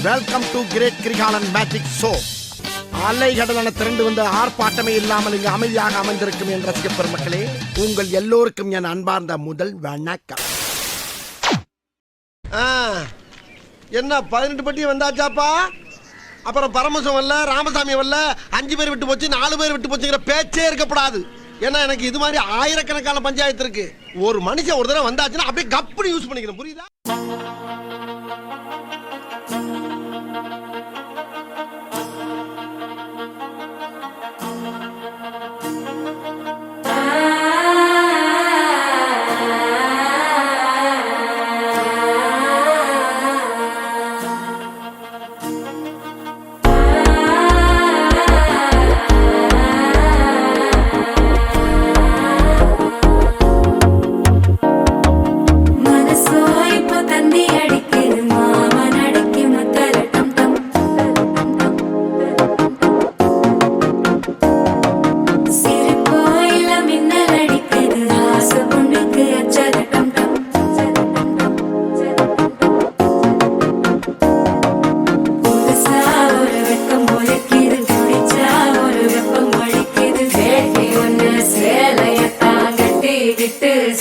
Welcome to great Kirikalan magic show. அலைகடலான திரண்டு வந்த ஆர்ப்பாட்டமே இல்லாமல் இங்கு அமைதியாக அமைந்திருக்கும் என் ரசிக பெருமக்களே, உங்கள் எல்லோருக்கும் என் அன்பார்ந்த முதல் வணக்கம். என்ன 18 பட்டி வந்தாச்சாப்பா? அப்புறம் பரமசம் வரல, ராமசாமி வரல, 5 பேர் விட்டு போச்சு, 4 பேர் விட்டு போச்சுங்கிற பேச்சே இருக்கப்படாது. ஏன்னா எனக்கு இது மாதிரி ஆயிரக்கணக்கான பஞ்சாயத்து இருக்கு. ஒரு மனுஷன் ஒரு தடவை வந்தாச்சுன்னா அப்படியே கப்புனு யூஸ் பண்ணிக்கணும், புரியுதா?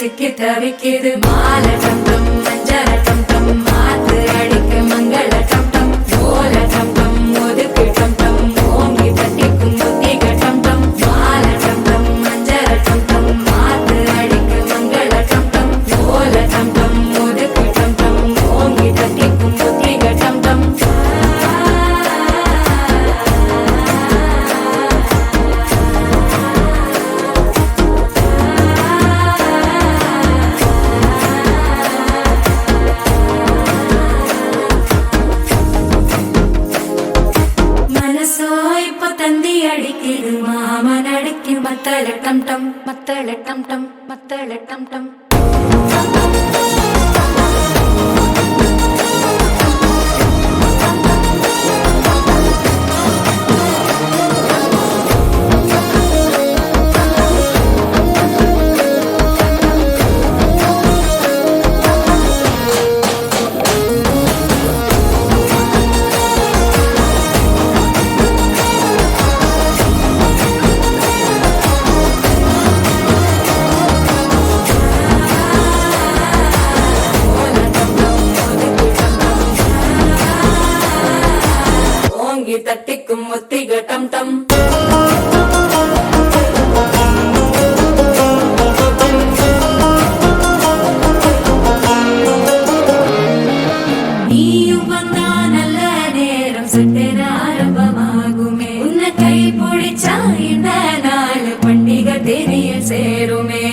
சிக்கி தவிக்கிது மால டம் டம் மஞ்சள டம் டம் மாத்து அடிக்க மங்கள டம் டம் ஓல டம் டம் ஒதுக்கு டம் டம் ஓங்கி தட்டிக்கும் புத்திக டம் டம் மால டம் டம் மஞ்சள டம் டம் மாத்து அடிக்க மங்கள டம் டம் ஓல டம் டம் ஒதுக்கு டம் டம் ஓங்கி தட்டிக்கும் புத்திக டம் டம் அடிக்குது மாமன் அடிக்கு மத்தள டம் டம் மத்தள டம் டம் மத்தள டம் டம் தட்டிக்கும் ஒத்திக டம் டம் நீயும் வந்தா நல்ல நேரம் சட்டென ஆரம்பமாகுமே உன்னை கை பிடிச்சா இந்த நாள் பண்டிகை தெரிய சேருமே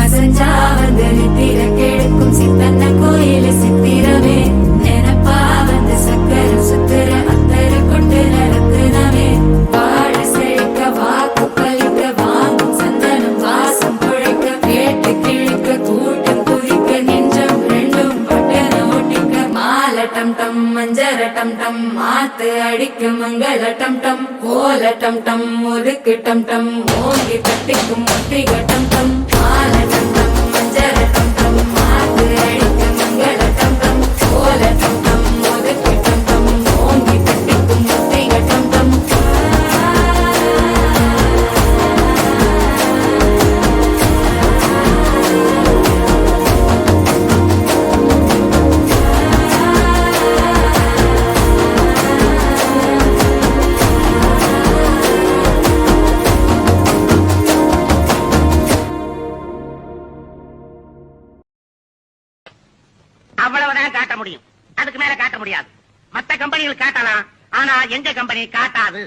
அசஞ்சா வந்து நித்திர கெடுக்கும் சித்தன்ன கோயில சித்திரமே நினைப்பா வந்து சக்கர சுத்திர அத்தரு கொண்டு நடத்துனவே வாழ செழிக்க வாக்கு பலிக்க வாங்கும் சந்தனம் வாசம் குழைக்க கேட்டு கிழிக்க கூட்டம் குதிக்க நெஞ்சம் ரெண்டும் பட்டன ஒட்டிக்க மால டம் டம் மஞ்சர டம் டம் மாத்து அடிக்க மங்கள டம் டம் ஓல டம் டம் ஒதுக்கு டம் டம் ஓங்கி தட்டிக்கும் ஒட்டிக டம் டம் மால டம் டம் மஞ்சர டம் டம் மாத்து அடிக்க மங்கள டம் டம் ஓல டம் டம் ஒதுக்கு டம் டம் ஓங்கி தட்டிக்கும் ஒட்டிக டம் டம் அவ்வளவுதான் காட்ட முடியும், அதுக்கு மேல காட்ட முடியாது. மத்த கம்பெனிகள் காட்டலாம், ஆனா எங்க கம்பெனி காட்டாது.